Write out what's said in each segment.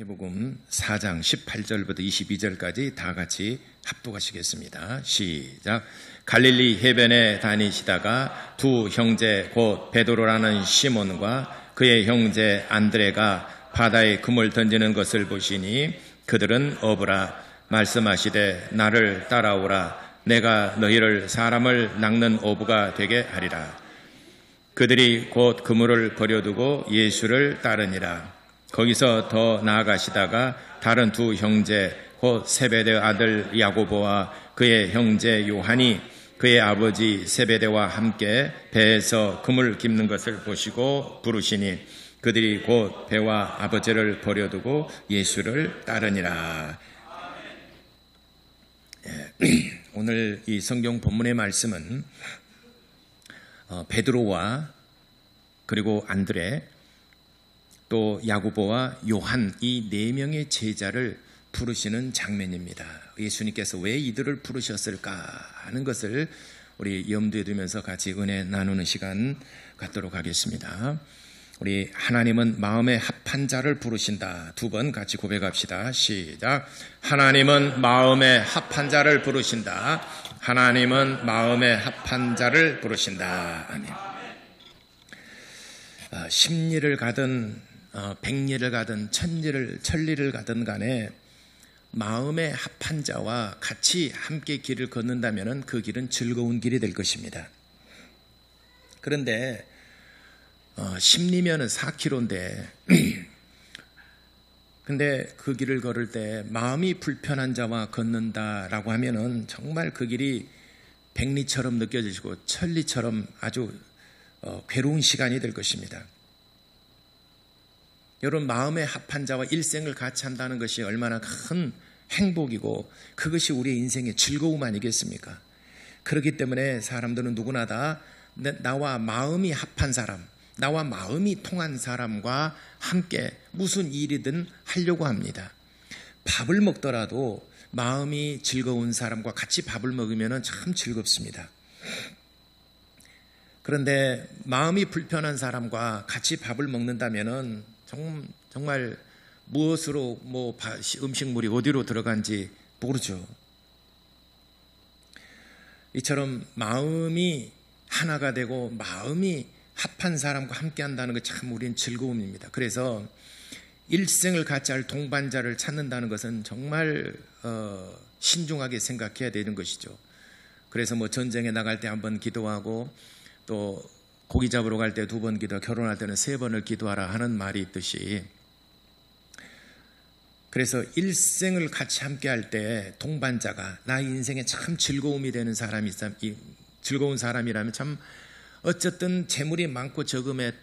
마태복음 4장 18절부터 22절까지 다 같이 합독하시겠습니다. 시작. 갈릴리 해변에 다니시다가 두 형제 곧 베드로라는 시몬과 그의 형제 안드레가 바다에 금을 던지는 것을 보시니 그들은 어부라 말씀하시되 나를 따라오라 내가 너희를 사람을 낚는 어부가 되게 하리라. 그들이 곧 그물을 버려두고 예수를 따르니라. 거기서 더 나아가시다가 다른 두 형제 곧 세베대 아들 야고보와 그의 형제 요한이 그의 아버지 세베대와 함께 배에서 금을 깁는 것을 보시고 부르시니 그들이 곧 배와 아버지를 버려두고 예수를 따르니라. 오늘 이 성경 본문의 말씀은 베드로와 그리고 안드레 또 야고보와 요한 이 네 명의 제자를 부르시는 장면입니다. 예수님께서 왜 이들을 부르셨을까 하는 것을 우리 염두에 두면서 같이 은혜 나누는 시간 갖도록 하겠습니다. 우리 하나님은 마음에 합한 자를 부르신다. 두 번 같이 고백합시다. 시작. 하나님은 마음에 합한 자를 부르신다. 하나님은 마음에 합한 자를 부르신다. 아멘. 십리를 가든 백리를 가든 천리를 가든 간에 마음에 합한 자와 같이 함께 길을 걷는다면 그 길은 즐거운 길이 될 것입니다. 그런데 십리면은 4km인데 근데 그 길을 걸을 때 마음이 불편한 자와 걷는다라고 하면은 정말 그 길이 백리처럼 느껴지시고 천리처럼 아주 괴로운 시간이 될 것입니다. 여러분, 마음에 합한 자와 일생을 같이 한다는 것이 얼마나 큰 행복이고 그것이 우리의 인생의 즐거움 아니겠습니까? 그렇기 때문에 사람들은 누구나 다 나와 마음이 합한 사람, 나와 마음이 통한 사람과 함께 무슨 일이든 하려고 합니다. 밥을 먹더라도 마음이 즐거운 사람과 같이 밥을 먹으면 참 즐겁습니다. 그런데 마음이 불편한 사람과 같이 밥을 먹는다면 정말 무엇으로 음식물이 어디로 들어간지 모르죠. 이처럼 마음이 하나가 되고 마음이 합한 사람과 함께 한다는 것 참 우리는 즐거움입니다. 그래서 일생을 같이 할 동반자를 찾는다는 것은 정말 신중하게 생각해야 되는 것이죠. 그래서 전쟁에 나갈 때 한 번 기도하고 또 고기 잡으러 갈 때 2번 기도, 결혼할 때는 3번을 기도하라 하는 말이 있듯이, 그래서 일생을 같이 함께 할 때 동반자가 나의 인생에 참 즐거움이 되는 사람이 즐거운 사람이라면 참 어쨌든 재물이 많고 적음을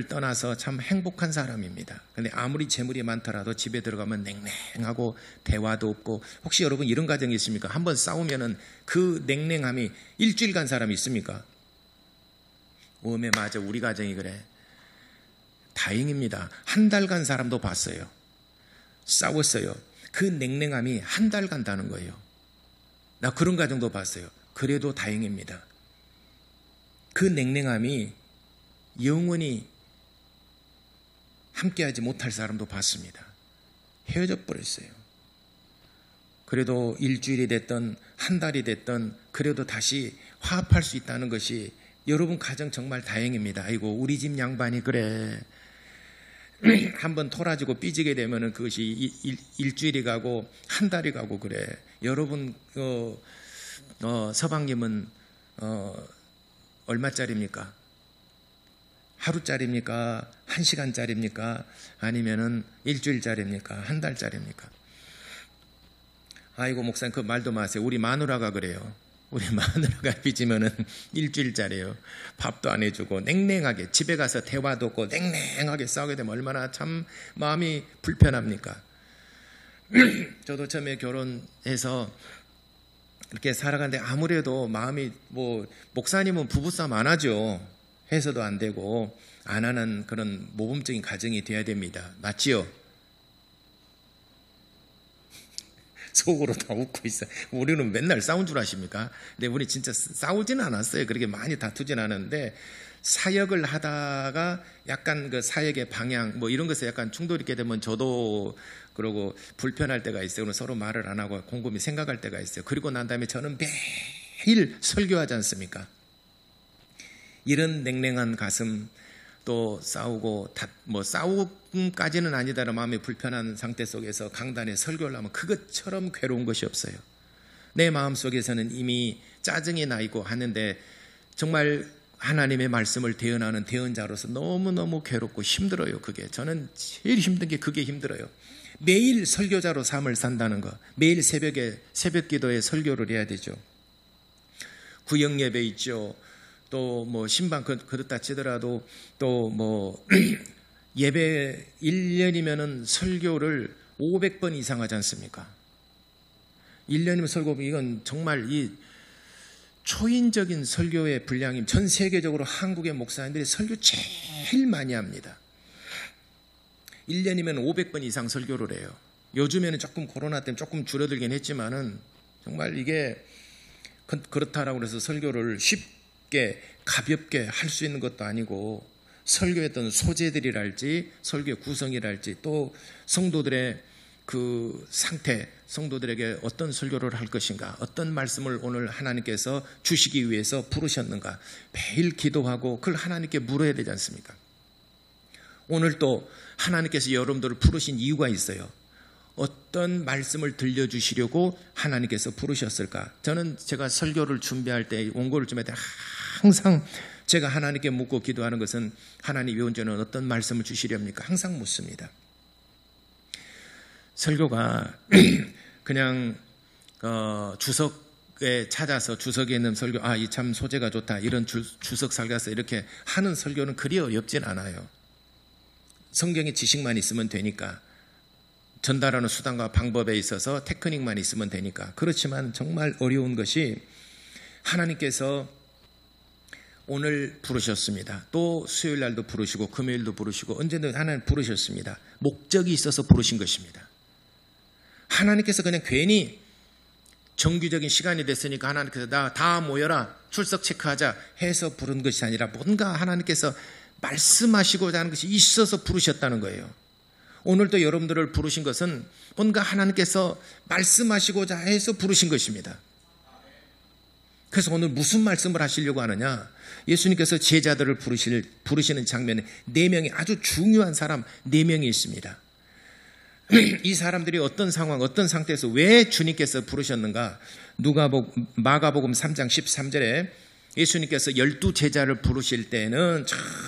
떠나서 참 행복한 사람입니다. 그런데 아무리 재물이 많더라도 집에 들어가면 냉랭하고 대화도 없고, 혹시 여러분 이런 가정이 있습니까? 한번 싸우면은 그 냉랭함이 일주일 간 사람이 있습니까? 맞아, 우리 가정이 그래. 다행입니다. 한 달 간 사람도 봤어요. 싸웠어요. 그 냉랭함이 한 달 간다는 거예요. 나 그런 가정도 봤어요. 그래도 다행입니다. 그 냉랭함이 영원히 함께하지 못할 사람도 봤습니다. 헤어져 버렸어요. 그래도 일주일이 됐든 한 달이 됐든 그래도 다시 화합할 수 있다는 것이 여러분 가정 정말 다행입니다. 아이고, 우리 집 양반이 그래. 한번 토라지고 삐지게 되면은 그것이 일주일이 가고 한 달이 가고 그래. 여러분 서방님은 얼마짜리입니까? 하루짜리입니까? 1시간짜리입니까? 아니면은 일주일짜리입니까? 한 달짜리입니까? 아이고, 목사님 그 말도 마세요. 우리 마누라가 그래요. 우리 마누라가 삐지면은 일주일짜리예요. 밥도 안 해주고 냉랭하게 집에 가서 대화도 없고 냉랭하게 싸우게 되면 얼마나 참 마음이 불편합니까? 저도 처음에 결혼해서 이렇게 살아가는데 아무래도 마음이 목사님은 부부싸움 안 하죠. 해서도 안 되고 안 하는 그런 모범적인 가정이 돼야 됩니다. 맞지요? 속으로 다 웃고 있어요. 우리는 맨날 싸운 줄 아십니까? 근데 우리 진짜 싸우지는 않았어요. 그렇게 많이 다투진 않았는데 사역을 하다가 약간 그 사역의 방향 뭐 이런 것에 약간 충돌이 있게 되면 저도 그러고 불편할 때가 있어요. 그럼 서로 말을 안 하고 곰곰이 생각할 때가 있어요. 그리고 난 다음에 저는 매일 설교하지 않습니까? 이런 냉랭한 가슴, 또 싸우고 뭐 싸움까지는 아니다라 마음이 불편한 상태 속에서 강단에 설교를 하면 그것처럼 괴로운 것이 없어요. 내 마음속에서는 이미 짜증이 나 있고 하는데 정말 하나님의 말씀을 대언하는 대언자로서 너무너무 괴롭고 힘들어요. 그게 저는 제일 힘든 게 그게 힘들어요. 매일 설교자로 삶을 산다는 거, 매일 새벽 기도에 설교를 해야 되죠. 구역 예배 있죠. 또 뭐 신방 그렇다 치더라도 또 뭐 예배 1년이면은 설교를 500번 이상 하지 않습니까? 1년이면 설교, 이건 정말 이 초인적인 설교의 분량이 전 세계적으로 한국의 목사님들이 설교 제일 많이 합니다. 1년이면 500번 이상 설교를 해요. 요즘에는 조금 코로나 때문에 조금 줄어들긴 했지만은 정말 이게 그렇다라고 해서 설교를 쉽게 가볍게 할 수 있는 것도 아니고 설교했던 소재들이랄지 설교의 구성이랄지 또 성도들의 그 상태, 성도들에게 어떤 설교를 할 것인가, 어떤 말씀을 오늘 하나님께서 주시기 위해서 부르셨는가 매일 기도하고 그걸 하나님께 물어야 되지 않습니까? 오늘 또 하나님께서 여러분들을 부르신 이유가 있어요. 어떤 말씀을 들려주시려고 하나님께서 부르셨을까? 저는 제가 설교를 준비할 때, 원고를 준비할 때 항상 제가 하나님께 묻고 기도하는 것은 하나님 이번주는 어떤 말씀을 주시렵니까? 항상 묻습니다. 설교가 그냥 주석에 찾아서 주석에 있는 설교, 이 참 소재가 좋다, 이런 주석 살가서 이렇게 하는 설교는 그리 어렵진 않아요. 성경의 지식만 있으면 되니까, 전달하는 수단과 방법에 있어서 테크닉만 있으면 되니까. 그렇지만 정말 어려운 것이 하나님께서 오늘 부르셨습니다. 또 수요일 날도 부르시고 금요일도 부르시고 언제든 하나님 부르셨습니다. 목적이 있어서 부르신 것입니다. 하나님께서 그냥 괜히 정규적인 시간이 됐으니까 하나님께서 나 다 모여라 출석 체크하자 해서 부른 것이 아니라 뭔가 하나님께서 말씀하시고자 하는 것이 있어서 부르셨다는 거예요. 오늘도 여러분들을 부르신 것은 뭔가 하나님께서 말씀하시고자 해서 부르신 것입니다. 그래서 오늘 무슨 말씀을 하시려고 하느냐? 예수님께서 제자들을 부르시는 장면에 4명이 아주 중요한 사람 4명이 있습니다. 이 사람들이 어떤 상황, 어떤 상태에서 왜 주님께서 부르셨는가? 마가복음 3장 13절에 예수님께서 12제자를 부르실 때는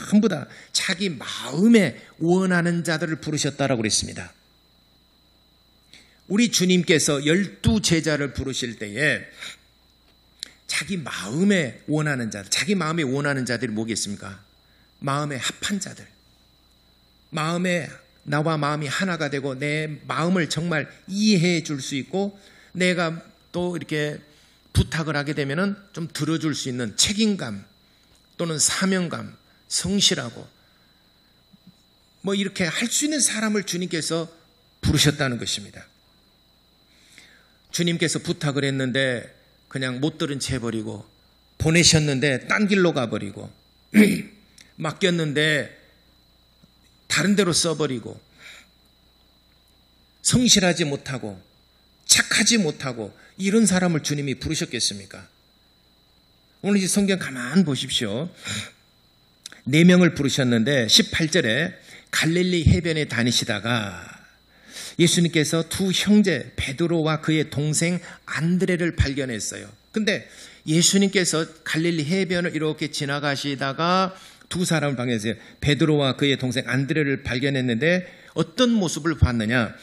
전부 다 자기 마음에 원하는 자들을 부르셨다라고 그랬습니다. 우리 주님께서 12제자를 부르실 때에 자기 마음에 원하는 자들, 자기 마음에 원하는 자들이 뭐겠습니까? 마음에 합한 자들. 마음에 나와 마음이 하나가 되고 내 마음을 정말 이해해 줄 수 있고 내가 또 이렇게 부탁을 하게 되면은 좀 들어줄 수 있는 책임감 또는 사명감, 성실하고 뭐 이렇게 할 수 있는 사람을 주님께서 부르셨다는 것입니다. 주님께서 부탁을 했는데 그냥 못 들은 채 버리고 보내셨는데 딴 길로 가버리고 맡겼는데 다른 데로 써버리고 성실하지 못하고 착하지 못하고 이런 사람을 주님이 부르셨겠습니까? 오늘 이 성경 가만 보십시오. 4명을 부르셨는데 18절에 갈릴리 해변에 다니시다가 예수님께서 2 형제 베드로와 그의 동생 안드레를 발견했어요. 근데 예수님께서 갈릴리 해변을 이렇게 지나가시다가 2 사람을 발견했어요. 베드로와 그의 동생 안드레를 발견했는데 어떤 모습을 봤느냐?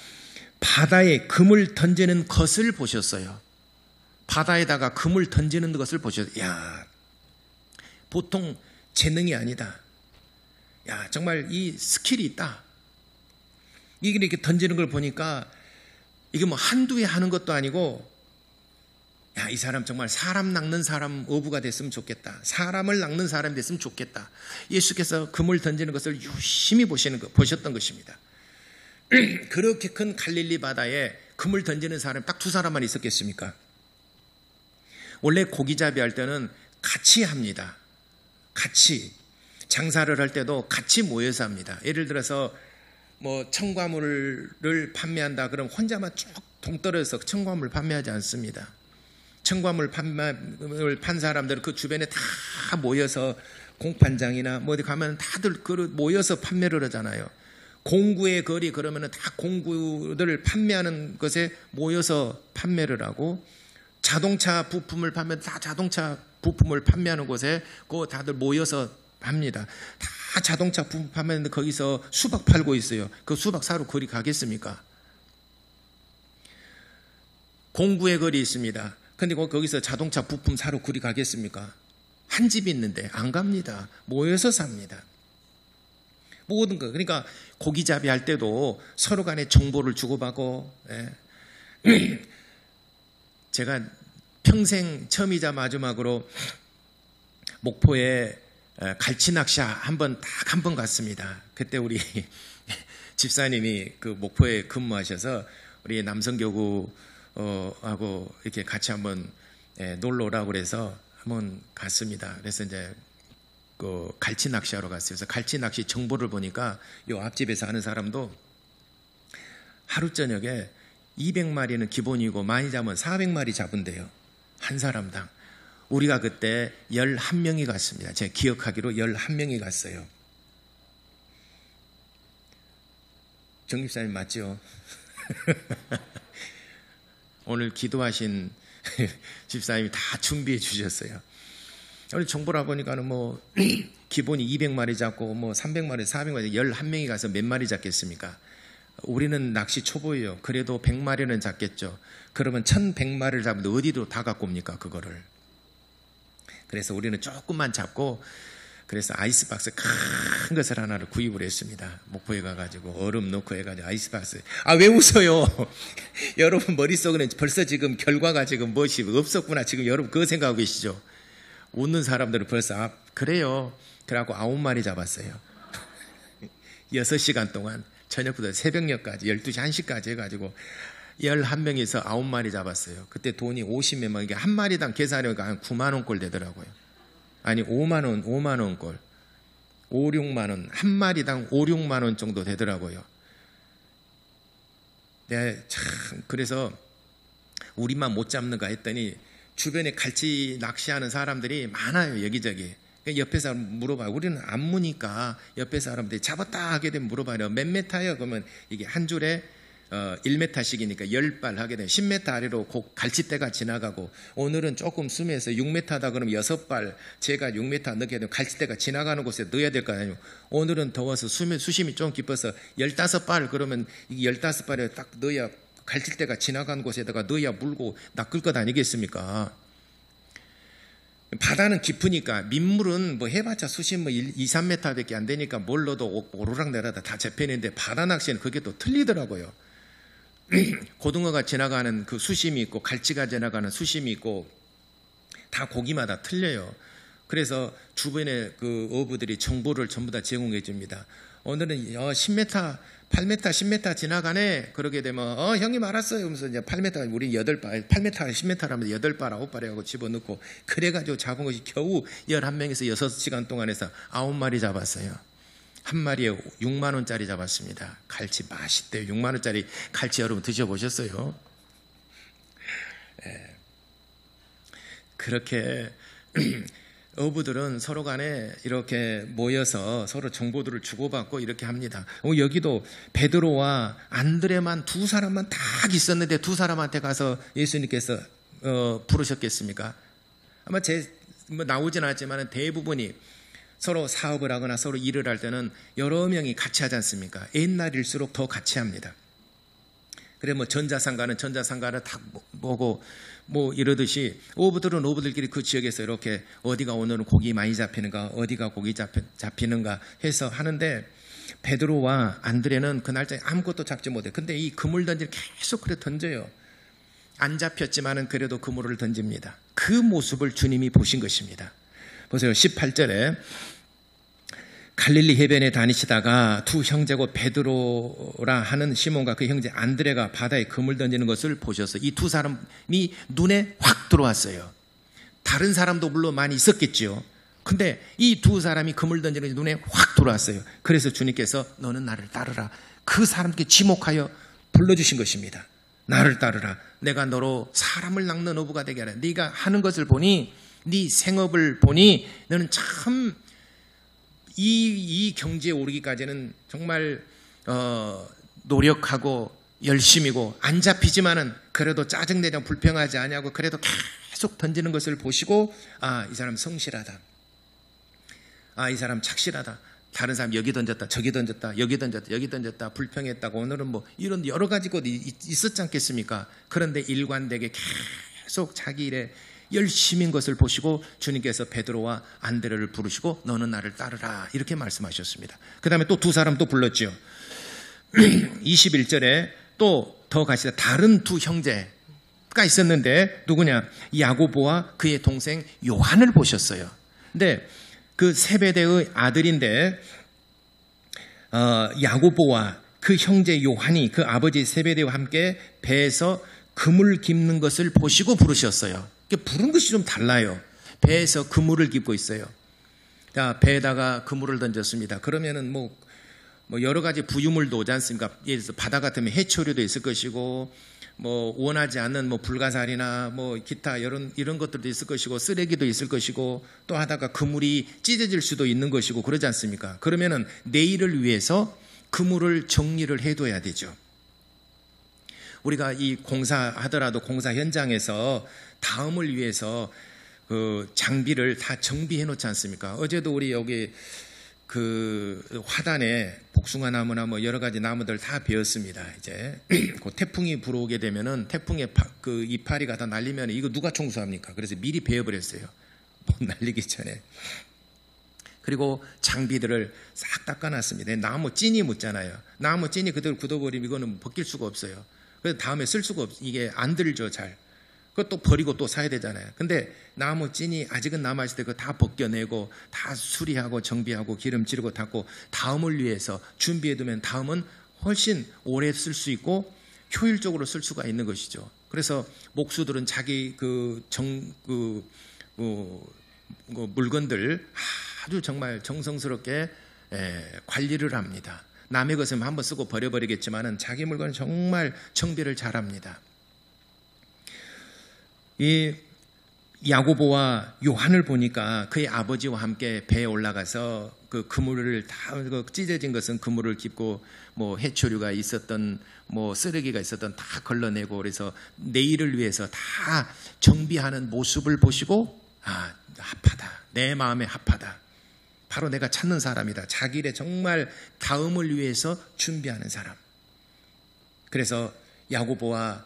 바다에 금을 던지는 것을 보셨어요. 바다에다가 금을 던지는 것을 보셨어요. 야, 보통 재능이 아니다. 야, 정말 이 스킬이 있다. 이게 이렇게 던지는 걸 보니까 이게 뭐 한두 해 하는 것도 아니고, 야, 이 사람 정말 사람 낚는 사람 어부가 됐으면 좋겠다. 사람을 낚는 사람이 됐으면 좋겠다. 예수께서 금을 던지는 것을 유심히 보셨던 것입니다. 그렇게 큰 갈릴리 바다에 금을 던지는 사람이 딱 2 사람만 있었겠습니까? 원래 고기잡이 할 때는 같이 합니다. 같이. 장사를 할 때도 같이 모여서 합니다. 예를 들어서 뭐 청과물을 판매한다 그럼 혼자만 쭉 동떨어져서 청과물 판매하지 않습니다. 청과물 판 사람들은 그 주변에 다 모여서 공판장이나 뭐 어디 가면 다들 모여서 판매를 하잖아요. 공구의 거리 그러면은 다 공구들을 판매하는 것에 모여서 판매를 하고, 자동차 부품을 판매하면 다 자동차 부품을 판매하는 곳에 그 다들 모여서 합니다. 다 자동차 부품 판매하는데 거기서 수박 팔고 있어요. 그 수박 사러 거리 가겠습니까? 공구의 거리 있습니다. 근데 거기서 자동차 부품 사러 거리 가겠습니까? 한 집이 있는데 안 갑니다. 모여서 삽니다. 모든 거. 그러니까 고기잡이 할 때도 서로 간에 정보를 주고받고, 제가 평생 처음이자 마지막으로 목포에 갈치 낚시 한 번 갔습니다. 그때 우리 집사님이 그 목포에 근무하셔서 우리 남성교구 하고 이렇게 같이 한번 놀러 오라고 그래서 한번 갔습니다. 그래서 이제 그 갈치 낚시하러 갔어요. 그래서 갈치 낚시 정보를 보니까 요 앞집에서 하는 사람도 하루 저녁에 200마리는 기본이고 많이 잡으면 400마리 잡은대요. 한 사람당. 우리가 그때 11명이 갔습니다. 제가 기억하기로 11명이 갔어요. 정립사님 맞죠? 오늘 기도하신 집사님이 다 준비해 주셨어요. 오늘 정보라 보니까는 뭐 기본이 200마리 잡고 뭐 300마리, 400마리, 11명이 가서 몇 마리 잡겠습니까? 우리는 낚시 초보예요. 그래도 100마리는 잡겠죠. 그러면 1100마리를 잡는데 어디로 다 갖고 옵니까, 그거를. 그래서 우리는 조금만 잡고, 그래서 아이스박스 큰 것을 하나를 구입을 했습니다. 목포에 가가지고 얼음 넣고 해가지고 아이스박스. 아, 왜 웃어요? 여러분 머릿속에는 벌써 지금 결과가 지금 무엇이 없었구나. 지금 여러분 그거 생각하고 계시죠? 웃는 사람들은 벌써, 그래요. 그래갖고 9마리 잡았어요. 6시간 동안 저녁부터 새벽녘까지 12시 1시까지 해가지고 11명에서 9마리 잡았어요. 그때 돈이 50몇만 원, 이게 한 마리당 계산해보니까 한 9만원꼴 되더라고요. 아니 5만원꼴, 5, 6만원, 한 마리당 5, 6만원 정도 되더라고요. 네, 참 그래서 우리만 못 잡는가 했더니 주변에 갈치 낚시하는 사람들이 많아요, 여기저기. 옆에 사람 물어봐요. 우리는 안 무니까 옆에 사람들이 잡았다 하게 되면 물어봐요. 몇 메타예요? 그러면 이게 한 줄에 1m씩이니까 10발 하게 되면 10m 아래로 갈치대가 지나가고, 오늘은 조금 숨에서 6m다 그러면 6발, 제가 6m 넣게 되면 갈치대가 지나가는 곳에 넣어야 될 거 아니에요. 오늘은 더워서 수심이 좀 깊어서 15발 그러면 이게 15발에 딱 넣어야 갈치대가 지나가는 곳에다가 넣어야 물고 낚을 것 아니겠습니까? 바다는 깊으니까, 민물은 뭐 해봤자 수심 뭐 2, 3m밖에 안 되니까 뭘 넣어도 오르락 내리락 다 잡혀있는데, 바다 낚시는 그게 또 틀리더라고요. 고등어가 지나가는 그 수심이 있고 갈치가 지나가는 수심이 있고 다 고기마다 틀려요. 그래서 주변에 그 어부들이 정보를 전부 다 제공해 줍니다. 오늘은 10m, 8m, 10m 지나가네. 그러게 되면 형님 알았어요. 그러면서 이제 8m, 우리 8발, 8m, 10m라면 8발, 9발에 하고 집어넣고, 그래가지고 잡은 것이 겨우 11명에서 6시간 동안 해서 9마리 잡았어요. 한 마리에 6만원짜리 잡았습니다. 갈치 맛있대요. 6만원짜리 갈치 여러분 드셔보셨어요? 예. 그렇게 어부들은 서로 간에 이렇게 모여서 서로 정보들을 주고받고 이렇게 합니다. 여기도 베드로와 안드레만 두 사람만 딱 있었는데 두 사람한테 가서 예수님께서 부르셨겠습니까? 아마 나오진 않았지만 대부분이 서로 사업을 하거나 서로 일을 할 때는 여러 명이 같이 하지 않습니까? 옛날일수록 더 같이 합니다. 그래 뭐 전자상가는 전자상가를 딱 보고 뭐 이러듯이 어부들은 어부들끼리 그 지역에서 이렇게 어디가 오늘은 고기 많이 잡히는가, 어디가 고기 잡히는가 해서 하는데, 베드로와 안드레는 그날짜에 아무것도 잡지 못해. 근데 이 그물 던지를 계속 그래 던져요. 안 잡혔지만은 그래도 그물을 던집니다. 그 모습을 주님이 보신 것입니다. 보세요. 18절에 갈릴리 해변에 다니시다가 두 형제고 베드로라 하는 시몬과 그 형제 안드레가 바다에 그물 던지는 것을 보셔서 이 두 사람이 눈에 확 들어왔어요. 다른 사람도 물론 많이 있었겠죠. 근데 이 두 사람이 그물 던지는 게 눈에 확 들어왔어요. 그래서 주님께서 너는 나를 따르라. 그 사람께 지목하여 불러주신 것입니다. 나를 따르라. 내가 너로 사람을 낚는 어부가 되게 하라. 네가 하는 것을 보니, 네 생업을 보니 너는 참 이 경지에 오르기까지는 정말 노력하고 열심이고 안 잡히지만은 그래도 짜증내지 불평하지 아니하고 그래도 계속 던지는 것을 보시고, 아, 이 사람 성실하다. 아, 이 사람 착실하다. 다른 사람 여기 던졌다, 저기 던졌다, 여기 던졌다, 여기 던졌다, 불평했다고 오늘은 뭐 이런 여러 가지 것이 있었지 않겠습니까? 그런데 일관되게 계속 자기 일에 열심인 것을 보시고 주님께서 베드로와 안드레를 부르시고 너는 나를 따르라 이렇게 말씀하셨습니다. 그 다음에 또 두 사람 또 불렀죠. 21절에 또 더 가시다 다른 두 형제가 있었는데 누구냐? 야고보와 그의 동생 요한을 보셨어요. 근데 그 세베대의 아들인데 야고보와 그 형제 요한이 그 아버지 세베대와 함께 배에서 그물 깁는 것을 보시고 부르셨어요. 부른 것이 좀 달라요. 배에서 그물을 깁고 있어요. 자, 배에다가 그물을 던졌습니다. 그러면은 뭐 여러 가지 부유물도 오지 않습니까? 예를 들어서 바다 같으면 해초류도 있을 것이고, 뭐 원하지 않는 뭐 불가사리나 뭐 기타 이런 것들도 있을 것이고, 쓰레기도 있을 것이고, 또 하다가 그물이 찢어질 수도 있는 것이고 그러지 않습니까? 그러면은 내일을 위해서 그물을 정리를 해둬야 되죠. 우리가 이 공사하더라도 공사 현장에서 다음을 위해서 그 장비를 다 정비해 놓지 않습니까? 어제도 우리 여기 그 화단에 복숭아 나무나 뭐 여러 가지 나무들 다 베었습니다. 이제 그 태풍이 불어오게 되면은 태풍의 그 이파리가 다 날리면 이거 누가 청소합니까? 그래서 미리 베어버렸어요. 못 날리기 전에. 그리고 장비들을 싹 닦아놨습니다. 나무 찐이 묻잖아요. 나무 찐이 그대로 굳어버리면 이거는 벗길 수가 없어요. 그래서 다음에 쓸 수가 이게 안 들죠, 잘. 그것도 버리고 또 사야 되잖아요. 근데 나무 찐이 아직은 남아있을 때 그거 다 벗겨내고 다 수리하고 정비하고 기름 지르고 닦고 다음을 위해서 준비해두면 다음은 훨씬 오래 쓸 수 있고 효율적으로 쓸 수가 있는 것이죠. 그래서 목수들은 자기 물건들 아주 정말 정성스럽게 관리를 합니다. 남의 것은 한번 쓰고 버려버리겠지만은 자기 물건은 정말 정비를 잘합니다. 이 야고보와 요한을 보니까 그의 아버지와 함께 배에 올라가서 그 그물을 다 찢어진 것은 그물을 깁고 뭐 해초류가 있었던 뭐 쓰레기가 있었던 다 걸러내고 그래서 내일을 위해서 다 정비하는 모습을 보시고 아, 합하다. 내 마음에 합하다. 바로 내가 찾는 사람이다. 자기 일에 정말 다음을 위해서 준비하는 사람. 그래서 야고보와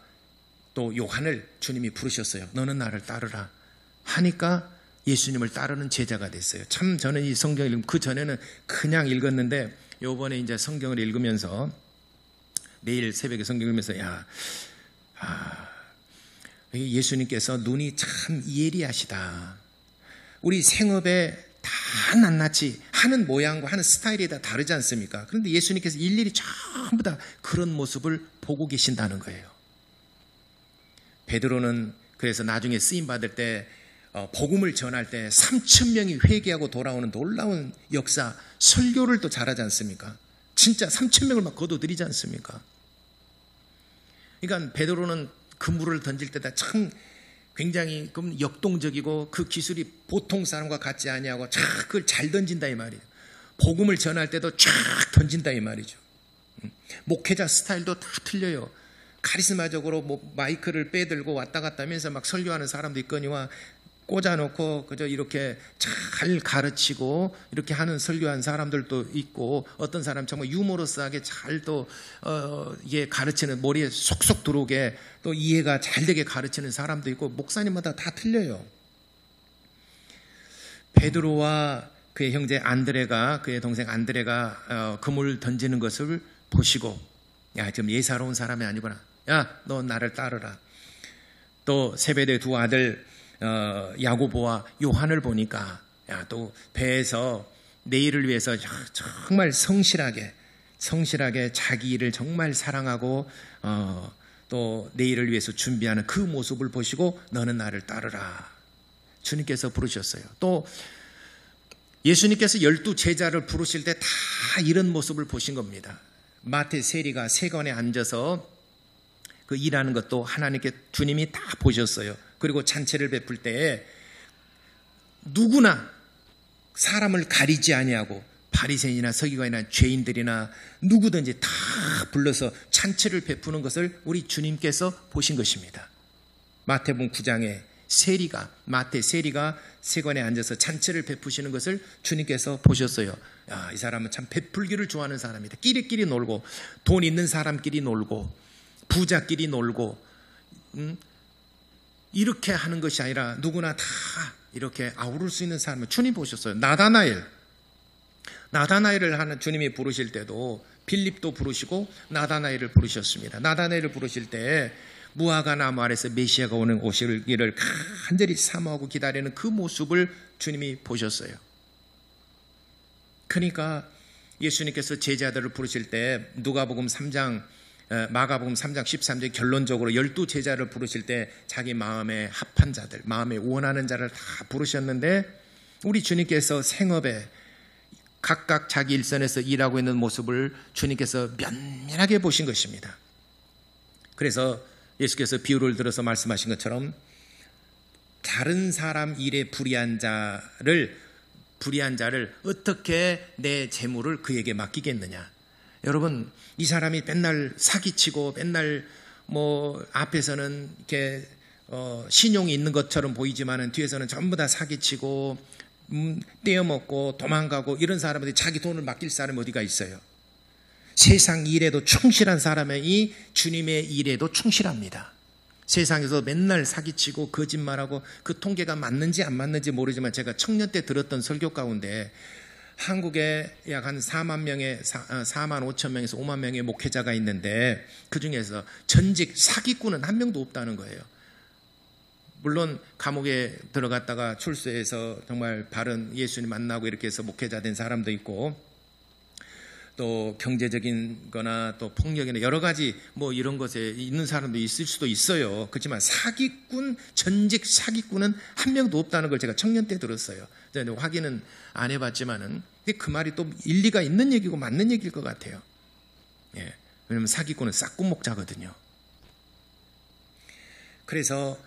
또 요한을 주님이 부르셨어요. 너는 나를 따르라 하니까 예수님을 따르는 제자가 됐어요. 참 저는 이 성경을 읽으면 그 전에는 그냥 읽었는데 요번에 이제 성경을 읽으면서 매일 새벽에 성경을 읽으면서 예수님께서 눈이 참 예리하시다. 우리 생업에 다 낱낱이 하는 모양과 하는 스타일이 다 다르지 않습니까? 그런데 예수님께서 일일이 전부 다 그런 모습을 보고 계신다는 거예요. 베드로는 그래서 나중에 쓰임받을 때 복음을 전할 때 3,000명이 회개하고 돌아오는 놀라운 역사, 설교를 또 잘하지 않습니까? 진짜 3,000명을 막 거둬들이지 않습니까? 그러니까 베드로는 그물을 던질 때다 참 굉장히 역동적이고 그 기술이 보통 사람과 같지 아니하고 그걸 잘 던진다 이 말이에요. 복음을 전할 때도 쫙 던진다 이 말이죠. 목회자 스타일도 다 틀려요. 카리스마적으로 뭐 마이크를 빼들고 왔다 갔다 하면서 막 설교하는 사람도 있거니와 꽂아놓고 그저 이렇게 잘 가르치고 이렇게 하는 설교한 사람들도 있고 어떤 사람 정말 유머러스하게 잘 또 이게 가르치는 머리에 속속 들어오게 또 이해가 잘 되게 가르치는 사람도 있고 목사님마다 다 틀려요. 베드로와 그의 형제 안드레가 그의 동생 안드레가 그물 던지는 것을 보시고 야 지금 예사로운 사람이 아니구나. 야 너 나를 따르라. 또 세베대 두 아들 야고보와 요한을 보니까 야 또 배에서 내일을 위해서 정말 성실하게 자기 일을 정말 사랑하고 또 내일을 위해서 준비하는 그 모습을 보시고 너는 나를 따르라. 주님께서 부르셨어요. 또 예수님께서 12제자를 부르실 때 다 이런 모습을 보신 겁니다. 마태 세리가 세관에 앉아서 그 일하는 것도 하나님께 주님이 다 보셨어요. 그리고 잔치를 베풀 때에 누구나 사람을 가리지 아니하고 바리새인이나 서기관이나 죄인들이나 누구든지 다 불러서 잔치를 베푸는 것을 우리 주님께서 보신 것입니다. 마태복음 9장에 마태 세리가 세관에 앉아서 잔치를 베푸시는 것을 주님께서 보셨어요. 야, 이 사람은 참 베풀기를 좋아하는 사람이다. 끼리끼리 놀고, 돈 있는 사람끼리 놀고, 부자끼리 놀고, 이렇게 하는 것이 아니라 누구나 다 이렇게 아우를 수 있는 사람을 주님 보셨어요. 나다나엘을 하는 주님이 부르실 때도 빌립도 부르시고 나다나엘을 부르셨습니다. 나다나엘을 부르실 때 무화과 나무 아래서 메시아가 오시기를 간절히 사모하고 기다리는 그 모습을 주님이 보셨어요. 그러니까 예수님께서 제자들을 부르실 때 누가복음 3장, 마가복음 3장 13절 결론적으로 12제자를 부르실 때 자기 마음에 합한 자들, 마음에 원하는 자를 다 부르셨는데 우리 주님께서 생업에 각각 자기 일선에서 일하고 있는 모습을 주님께서 면밀하게 보신 것입니다. 그래서 예수께서 비유를 들어서 말씀하신 것처럼 다른 사람 일에 불의한 자를 어떻게 내 재물을 그에게 맡기겠느냐. 여러분, 이 사람이 맨날 사기치고 맨날 앞에서는 이렇게 신용이 있는 것처럼 보이지만은 뒤에서는 전부 다 사기치고 떼어먹고 도망가고 이런 사람들이 자기 돈을 맡길 사람이 어디가 있어요? 세상 일에도 충실한 사람이 주님의 일에도 충실합니다. 세상에서 맨날 사기치고 거짓말하고 그 통계가 맞는지 안 맞는지 모르지만 제가 청년 때 들었던 설교 가운데 한국에 약 한 4만 5천 명에서 5만 명의 목회자가 있는데 그 중에서 전직 사기꾼은 한 명도 없다는 거예요. 물론 감옥에 들어갔다가 출소해서 정말 바른 예수님 만나고 이렇게 해서 목회자 된 사람도 있고 또 경제적인 거나 또 폭력이나 여러 가지 이런 것에 있는 사람도 있을 수도 있어요. 그렇지만 전직 사기꾼은 한 명도 없다는 걸 제가 청년 때 들었어요. 확인은 안 해봤지만은 그 말이 또 일리가 있는 얘기고 맞는 얘기일 것 같아요. 예. 왜냐하면 사기꾼은 싹구목자거든요. 그래서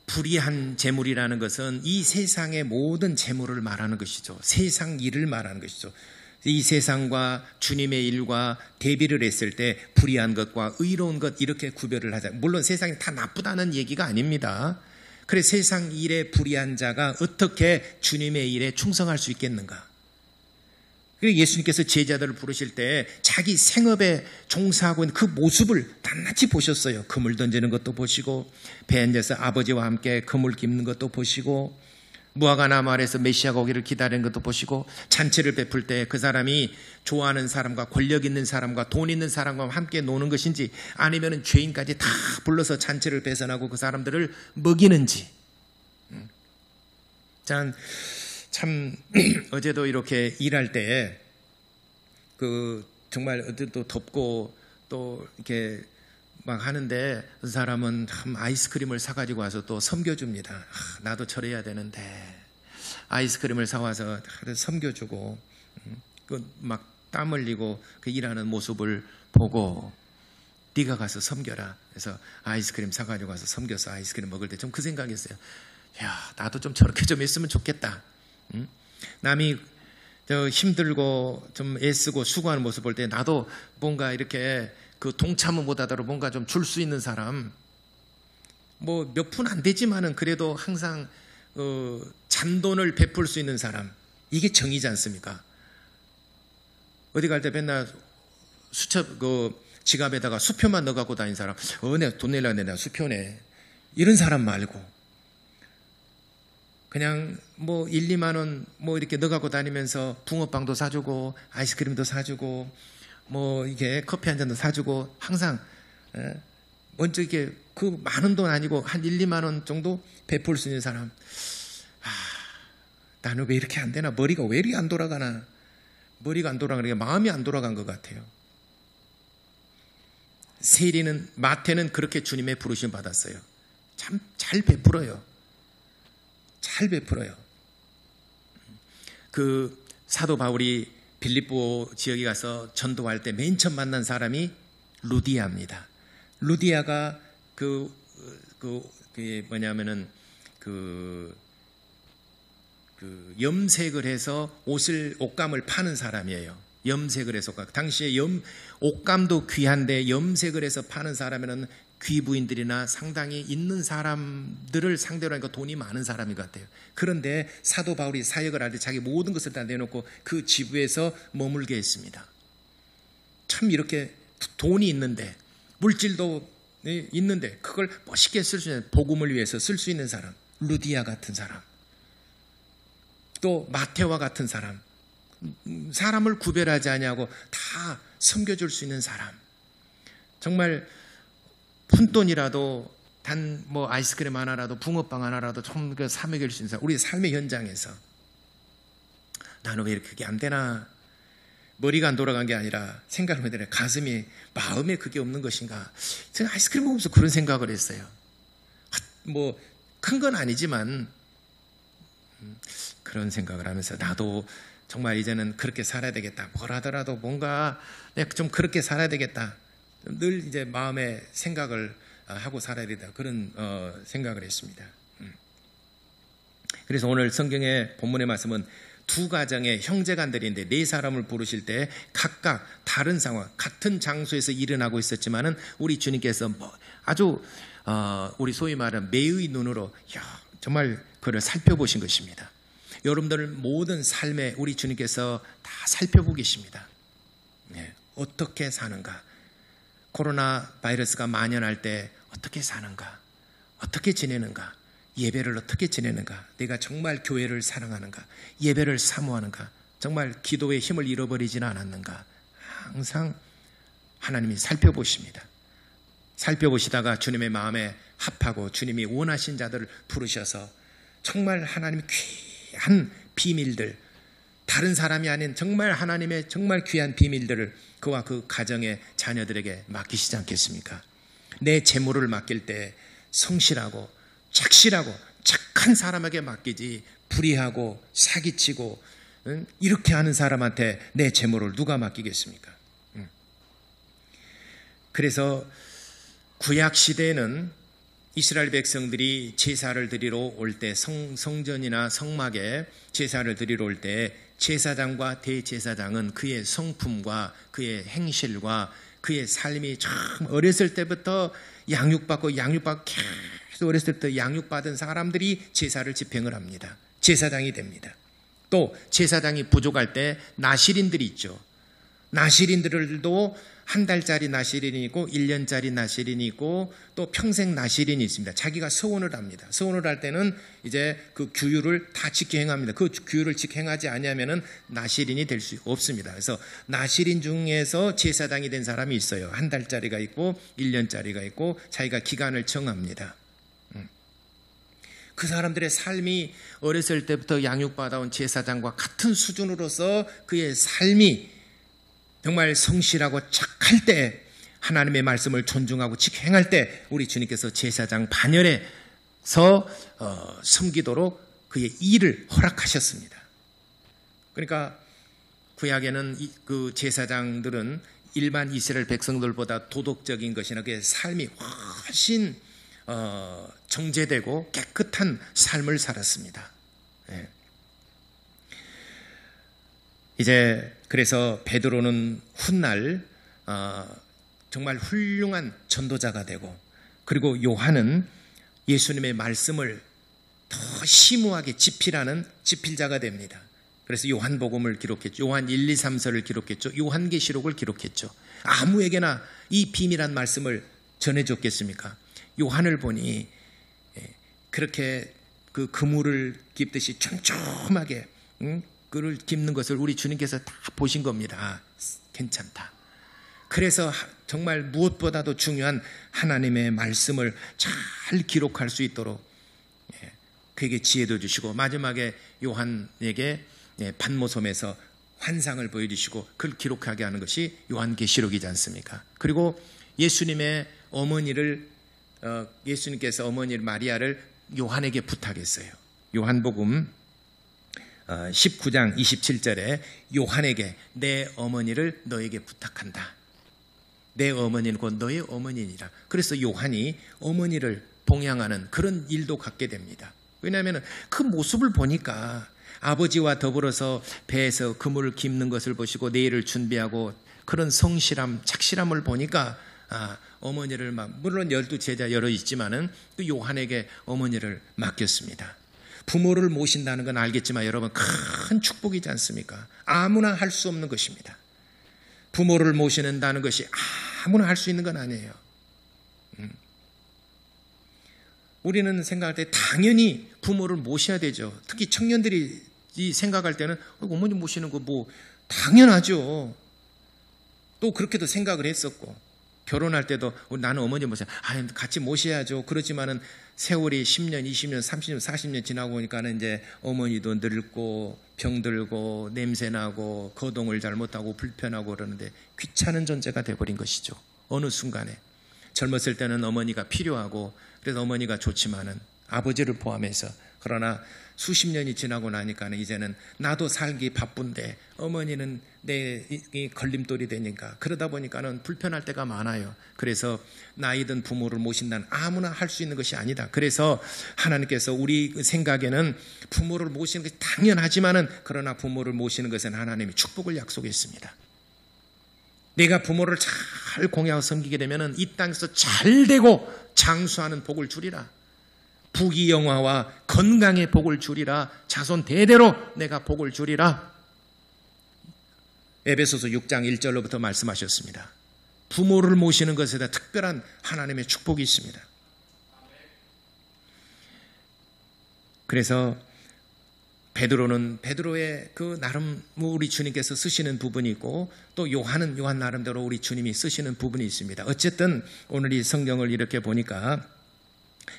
불의한 재물이라는 것은 이 세상의 모든 재물을 말하는 것이죠. 세상 일을 말하는 것이죠. 이 세상과 주님의 일과 대비를 했을 때 불의한 것과 의로운 것 이렇게 구별을 하자. 물론 세상이 다 나쁘다는 얘기가 아닙니다. 그래서 세상 일에 불의한 자가 어떻게 주님의 일에 충성할 수 있겠는가? 그리고 예수님께서 제자들을 부르실 때 자기 생업에 종사하고 있는 그 모습을 낱낱이 보셨어요. 그물 던지는 것도 보시고 배에 앉아서 아버지와 함께 그물 깁는 것도 보시고 무화과 나무 아래서 메시아가 오기를 기다리는 것도 보시고 잔치를 베풀 때 그 사람이 좋아하는 사람과 권력 있는 사람과 돈 있는 사람과 함께 노는 것인지 아니면 죄인까지 다 불러서 잔치를 배선하고 그 사람들을 먹이는지. 참 어제도 이렇게 일할 때 정말 어제도 덥고 또 이렇게 막 하는데 그 사람은 참 아이스크림을 사가지고 와서 또 섬겨줍니다. 나도 저래야 되는데 아이스크림을 사와서 섬겨주고 막 땀 흘리고 그 일하는 모습을 보고 네가 가서 섬겨라. 그래서 아이스크림 사가지고 와서 섬겨서 아이스크림 먹을 때 좀 그 생각했어요. 야, 나도 좀 저렇게 좀 했으면 좋겠다. 남이 힘들고 좀 애쓰고 수고하는 모습 볼 때 나도 뭔가 이렇게 그 동참은 못하더라도 뭔가 좀 줄 수 있는 사람, 몇 푼 안 되지만은 그래도 항상 잔돈을 베풀 수 있는 사람, 이게 정의지 않습니까? 어디 갈 때 맨날 지갑에다가 수표만 넣어 갖고 다니는 사람, 내가 돈 내려고 내가 수표네, 이런 사람 말고 그냥 1, 2만 원 이렇게 넣어 갖고 다니면서 붕어빵도 사주고 아이스크림도 사주고 이게 커피 한 잔도 사주고 항상 먼저 이게 그 많은 돈 아니고 한 1, 2만 원 정도 베풀 수 있는 사람. 나는 왜 이렇게 안 되나? 머리가 왜 이렇게 안 돌아가나? 머리가 안 돌아가니까 마음이 안 돌아간 것 같아요. 마태는 그렇게 주님의 부르심 받았어요. 참 잘 베풀어요. 잘 베풀어요. 사도 바울이 빌립보 지역에 가서 전도할 때 맨 처음 만난 사람이 루디아입니다. 루디아가 뭐냐면은 염색을 해서 옷감을 파는 사람이에요. 염색을 해서. 당시에 옷감도 귀한데 염색을 해서 파는 사람에는 귀부인들이나 상당히 있는 사람들을 상대로 하니까 돈이 많은 사람인 것 같아요. 그런데 사도 바울이 사역을 할 때 자기 모든 것을 다 내놓고 그 지부에서 머물게 했습니다. 참 이렇게 돈이 있는데 물질도 있는데 그걸 멋있게 쓸 수 있는, 복음을 위해서 쓸 수 있는 사람, 루디아 같은 사람, 또 마테와 같은 사람, 사람을 구별하지 아니하고 다 섬겨줄 수 있는 사람, 정말 푼돈이라도 단 아이스크림 하나라도 붕어빵 하나라도 좀 사 먹일 수 있는 사람, 우리 삶의 현장에서 나는 왜 이렇게 그게 안 되나, 머리가 안 돌아간 게 아니라 생각을 해야 가슴이, 마음에 그게 없는 것인가. 제가 아이스크림 먹으면서 그런 생각을 했어요. 큰 건 아니지만 그런 생각을 하면서 나도 정말 이제는 그렇게 살아야 되겠다. 뭘 하더라도 뭔가 내가 좀 그렇게 살아야 되겠다. 늘 이제 마음에 생각을 하고 살아야 된다. 그런 생각을 했습니다. 그래서 오늘 성경의 본문의 말씀은 두 가정의 형제간들인데 네 사람을 부르실 때 각각 다른 상황, 같은 장소에서 일어나고 있었지만은 우리 주님께서 아주 우리 소위 말하는 매의 눈으로 정말 그를 살펴보신 것입니다. 여러분들 모든 삶에 우리 주님께서 다 살펴보고 계십니다. 어떻게 사는가? 코로나 바이러스가 만연할 때 어떻게 사는가? 어떻게 지내는가? 예배를 어떻게 지내는가? 내가 정말 교회를 사랑하는가? 예배를 사모하는가? 정말 기도의 힘을 잃어버리지는 않았는가? 항상 하나님이 살펴보십니다. 살펴보시다가 주님의 마음에 합하고 주님이 원하신 자들을 부르셔서 정말 하나님의 귀한 비밀들, 다른 사람이 아닌 정말 하나님의 정말 귀한 비밀들을 그와 그 가정의 자녀들에게 맡기시지 않겠습니까? 내 재물을 맡길 때 성실하고 착실하고 착한 사람에게 맡기지, 불의하고 사기치고 이렇게 하는 사람한테 내 재물을 누가 맡기겠습니까? 그래서 구약 시대에는 이스라엘 백성들이 제사를 드리러 올 때, 성전이나 성막에 제사를 드리러 올 때 제사장과 대제사장은 그의 성품과 그의 행실과 그의 삶이 참 어렸을 때부터 양육받고 계속 어렸을 때부터 양육받은 사람들이 제사를 집행을 합니다. 제사장이 됩니다. 또 제사장이 부족할 때 나실인들이 있죠. 나실인들도 한 달짜리 나실인이 있고 1년짜리 나실인이 있고 또 평생 나실인이 있습니다. 자기가 서원을 합니다. 서원을 할 때는 이제 그 규율을 다 지켜 행합니다. 그 규율을 지켜 행하지 않으면은 나실인이 될 수 없습니다. 그래서 나실인 중에서 제사장이 된 사람이 있어요. 한 달짜리가 있고 1년짜리가 있고 자기가 기간을 정합니다. 그 사람들의 삶이 어렸을 때부터 양육받아온 제사장과 같은 수준으로서 그의 삶이 정말 성실하고 착할 때, 하나님의 말씀을 존중하고 지켜 행할 때 우리 주님께서 제사장 반열에서 섬기도록 그의 일을 허락하셨습니다. 그러니까 구약에는 그 제사장들은 일반 이스라엘 백성들보다 도덕적인 것이나 그의 삶이 훨씬 정제되고 깨끗한 삶을 살았습니다. 이제 그래서 베드로는 훗날 정말 훌륭한 전도자가 되고, 그리고 요한은 예수님의 말씀을 더 심오하게 집필하는 집필자가 됩니다. 그래서 요한복음을 기록했죠. 요한 1, 2, 3서를 기록했죠. 요한계시록을 기록했죠. 아무에게나 이 비밀한 말씀을 전해줬겠습니까? 요한을 보니 그렇게 그 그물을 깁듯이 촘촘하게 그를 깁는 것을 우리 주님께서 다 보신 겁니다. 아, 괜찮다. 그래서 정말 무엇보다도 중요한 하나님의 말씀을 잘 기록할 수 있도록 그에게 지혜도 주시고, 마지막에 요한에게 반모섬에서 환상을 보여주시고 그걸 기록하게 하는 것이 요한계시록이지 않습니까? 그리고 예수님의 어머니를 예수님께서 어머니 마리아를 요한에게 부탁했어요. 요한복음 19장 27절에 요한에게 내 어머니를 너에게 부탁한다. 내 어머니는 곧 너의 어머니니라. 그래서 요한이 어머니를 봉양하는 그런 일도 갖게 됩니다. 왜냐하면 그 모습을 보니까 아버지와 더불어서 배에서 그물을 깁는 것을 보시고 내일을 준비하고 그런 성실함, 착실함을 보니까 어머니를 물론 12제자 여러 있지만은 그 요한에게 어머니를 맡겼습니다. 부모를 모신다는 건 알겠지만 여러분 큰 축복이지 않습니까? 아무나 할 수 없는 것입니다. 부모를 모시는다는 것이 아무나 할 수 있는 건 아니에요. 우리는 생각할 때 당연히 부모를 모셔야 되죠. 특히 청년들이 생각할 때는 어머니 모시는 거 뭐 당연하죠. 또 그렇게도 생각을 했었고 결혼할 때도 나는 어머니 모셔 같이 모셔야죠. 그렇지만은 세월이 10년, 20년, 30년, 40년 지나고 보니까는 이제 어머니도 늙고 병들고 냄새나고 거동을 잘못하고 불편하고 그러는데 귀찮은 존재가 돼버린 것이죠. 어느 순간에 젊었을 때는 어머니가 필요하고 그래서 어머니가 좋지만은 아버지를 포함해서 그러나 수십 년이 지나고 나니까는 이제는 나도 살기 바쁜데 어머니는 내 걸림돌이 되니까 그러다 보니까는 불편할 때가 많아요. 그래서 나이 든 부모를 모신다는 아무나 할 수 있는 것이 아니다. 그래서 하나님께서 우리 생각에는 부모를 모시는 것이 당연하지만은 그러나 부모를 모시는 것은 하나님이 축복을 약속했습니다. 내가 부모를 잘 공양하고 섬기게 되면은 이 땅에서 잘 되고 장수하는 복을 주리라. 부귀영화와 건강의 복을 주리라. 자손 대대로 내가 복을 주리라. 에베소서 6장 1절로부터 말씀하셨습니다. 부모를 모시는 것에 대한 특별한 하나님의 축복이 있습니다. 그래서 베드로는 베드로의 그 나름 우리 주님께서 쓰시는 부분이 있고 또 요한은 요한 나름대로 우리 주님이 쓰시는 부분이 있습니다. 어쨌든 오늘 이 성경을 이렇게 보니까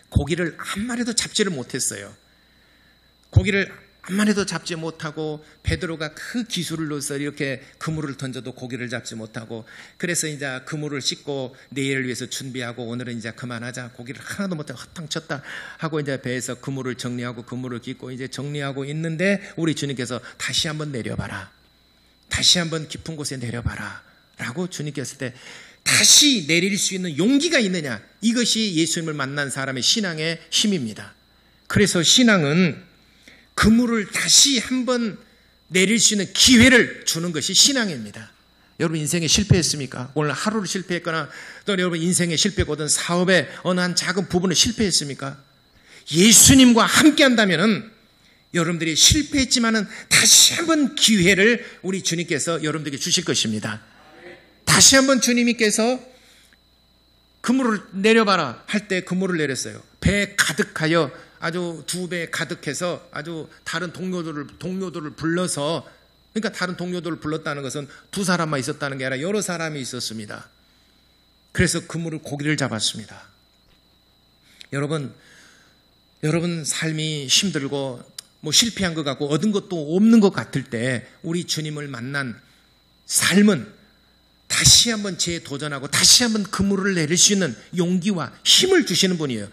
고기를 한 마리도 잡지를 못했어요. 고기를 한 마리도 잡지 못하고 베드로가 그 기술을 넣어서 이렇게 그물을 던져도 고기를 잡지 못하고 그래서 이제 그물을 씻고 내일을 위해서 준비하고 오늘은 이제 그만하자. 고기를 하나도 못하고 헛탕쳤다 하고 이제 배에서 그물을 정리하고 그물을 깃고 이제 정리하고 있는데 우리 주님께서 다시 한번 내려봐라. 다시 한번 깊은 곳에 내려봐라. 라고 주님께서 했을 때 다시 내릴 수 있는 용기가 있느냐. 이것이 예수님을 만난 사람의 신앙의 힘입니다. 그래서 신앙은 그물을 다시 한번 내릴 수 있는 기회를 주는 것이 신앙입니다. 여러분 인생에 실패했습니까? 오늘 하루를 실패했거나 또 여러분 인생에 실패거든 사업에 어느 한 작은 부분을 실패했습니까? 예수님과 함께 한다면은 여러분들이 실패했지만은 다시 한번 기회를 우리 주님께서 여러분들에게 주실 것입니다. 다시 한번 주님께서 그물을 내려봐라 할 때 그물을 내렸어요. 배에 가득하여 아주 2배 가득해서 아주 다른 동료들을 불러서 그러니까 다른 동료들을 불렀다는 것은 2사람만 있었다는 게 아니라 여러 사람이 있었습니다. 그래서 그물을 고기를 잡았습니다. 여러분 삶이 힘들고 뭐 실패한 것 같고 얻은 것도 없는 것 같을 때 우리 주님을 만난 삶은 다시 한번 재도전하고 다시 한번 그물을 내릴 수 있는 용기와 힘을 주시는 분이에요.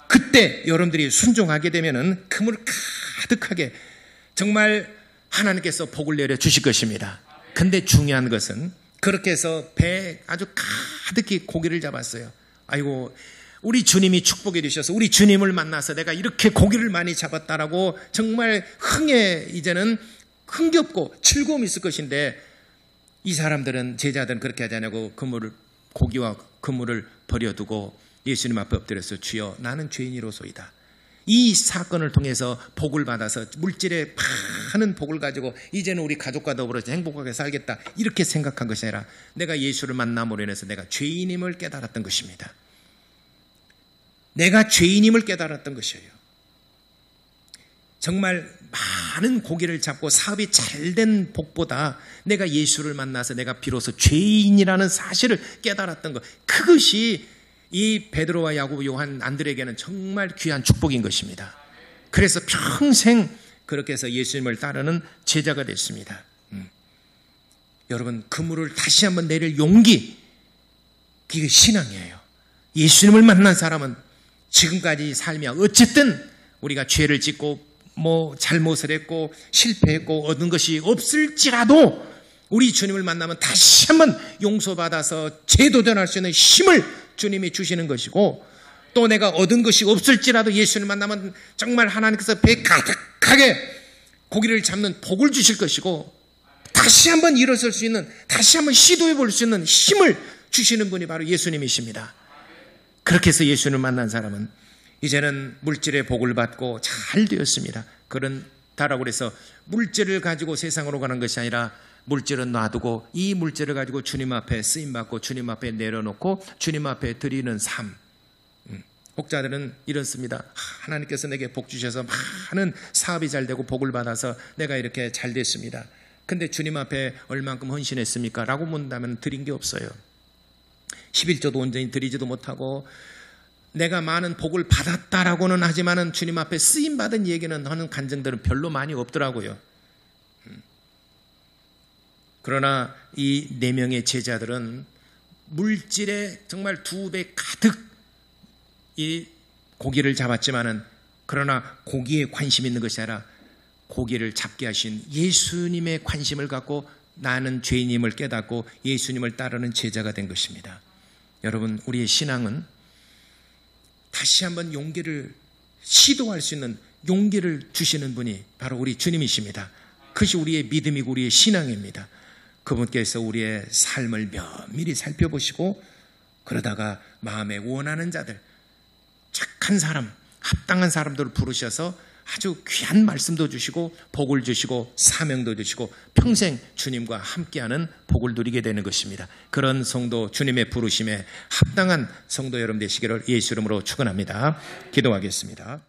그때 여러분들이 순종하게 되면은 그물 가득하게 정말 하나님께서 복을 내려 주실 것입니다. 근데 중요한 것은 그렇게 해서 배에 아주 가득히 고기를 잡았어요. 아이고 우리 주님이 축복해 주셔서 우리 주님을 만나서 내가 이렇게 고기를 많이 잡았다라고 정말 이제는 흥겹고 즐거움이 있을 것인데 이 사람들은 제자들은 그렇게 하지 않냐고 고기와 그물을 버려두고 예수님 앞에 엎드려서 주여 나는 죄인이로소이다. 이 사건을 통해서 복을 받아서 물질의 많은 복을 가지고 이제는 우리 가족과 더불어서 행복하게 살겠다 이렇게 생각한 것이 아니라 내가 예수를 만남으로 인해서 내가 죄인임을 깨달았던 것입니다. 내가 죄인임을 깨달았던 것이에요. 정말 많은 고기를 잡고 사업이 잘된 복보다 내가 예수를 만나서 내가 비로소 죄인이라는 사실을 깨달았던 것, 그것이 이 베드로와 야고보, 요한, 안드레에게는 정말 귀한 축복인 것입니다. 그래서 평생 그렇게 해서 예수님을 따르는 제자가 됐습니다. 여러분 그물을 다시 한번 내릴 용기, 그게 신앙이에요. 예수님을 만난 사람은 지금까지 삶이야 어쨌든 우리가 죄를 짓고 잘못을 했고 실패했고 얻은 것이 없을지라도 우리 주님을 만나면 다시 한번 용서받아서 재도전할 수 있는 힘을 주님이 주시는 것이고, 또 내가 얻은 것이 없을지라도 예수님을 만나면 정말 하나님께서 배 가득하게 고기를 잡는 복을 주실 것이고, 다시 한번 일어설 수 있는, 다시 한번 시도해 볼 수 있는 힘을 주시는 분이 바로 예수님이십니다. 그렇게 해서 예수님을 만난 사람은 이제는 물질의 복을 받고 잘 되었습니다. 그런다라고 해서 물질을 가지고 세상으로 가는 것이 아니라 물질은 놔두고 이 물질을 가지고 주님 앞에 쓰임받고 주님 앞에 내려놓고 주님 앞에 드리는 삶. 복자들은 이렇습니다. 하나님께서 내게 복 주셔서 많은 사업이 잘 되고 복을 받아서 내가 이렇게 잘 됐습니다. 근데 주님 앞에 얼만큼 헌신했습니까? 라고 묻는다면 드린 게 없어요. 11조도 온전히 드리지도 못하고 내가 많은 복을 받았다라고는 하지만은 주님 앞에 쓰임받은 얘기는 하는 간증들은 별로 많이 없더라고요. 그러나 이 4명의 제자들은 물질에 정말 2배 가득 이 고기를 잡았지만은, 그러나 고기에 관심 있는 것이 아니라 고기를 잡게 하신 예수님의 관심을 갖고 나는 죄인임을 깨닫고 예수님을 따르는 제자가 된 것입니다. 여러분, 우리의 신앙은 다시 한번 용기를 시도할 수 있는 용기를 주시는 분이 바로 우리 주님이십니다. 그것이 우리의 믿음이고 우리의 신앙입니다. 그분께서 우리의 삶을 면밀히 살펴보시고, 그러다가 마음에 원하는 자들, 착한 사람, 합당한 사람들을 부르셔서 아주 귀한 말씀도 주시고 복을 주시고 사명도 주시고 평생 주님과 함께하는 복을 누리게 되는 것입니다. 그런 성도, 주님의 부르심에 합당한 성도 여러분 되시기를 예수 이름으로 축원합니다. 기도하겠습니다.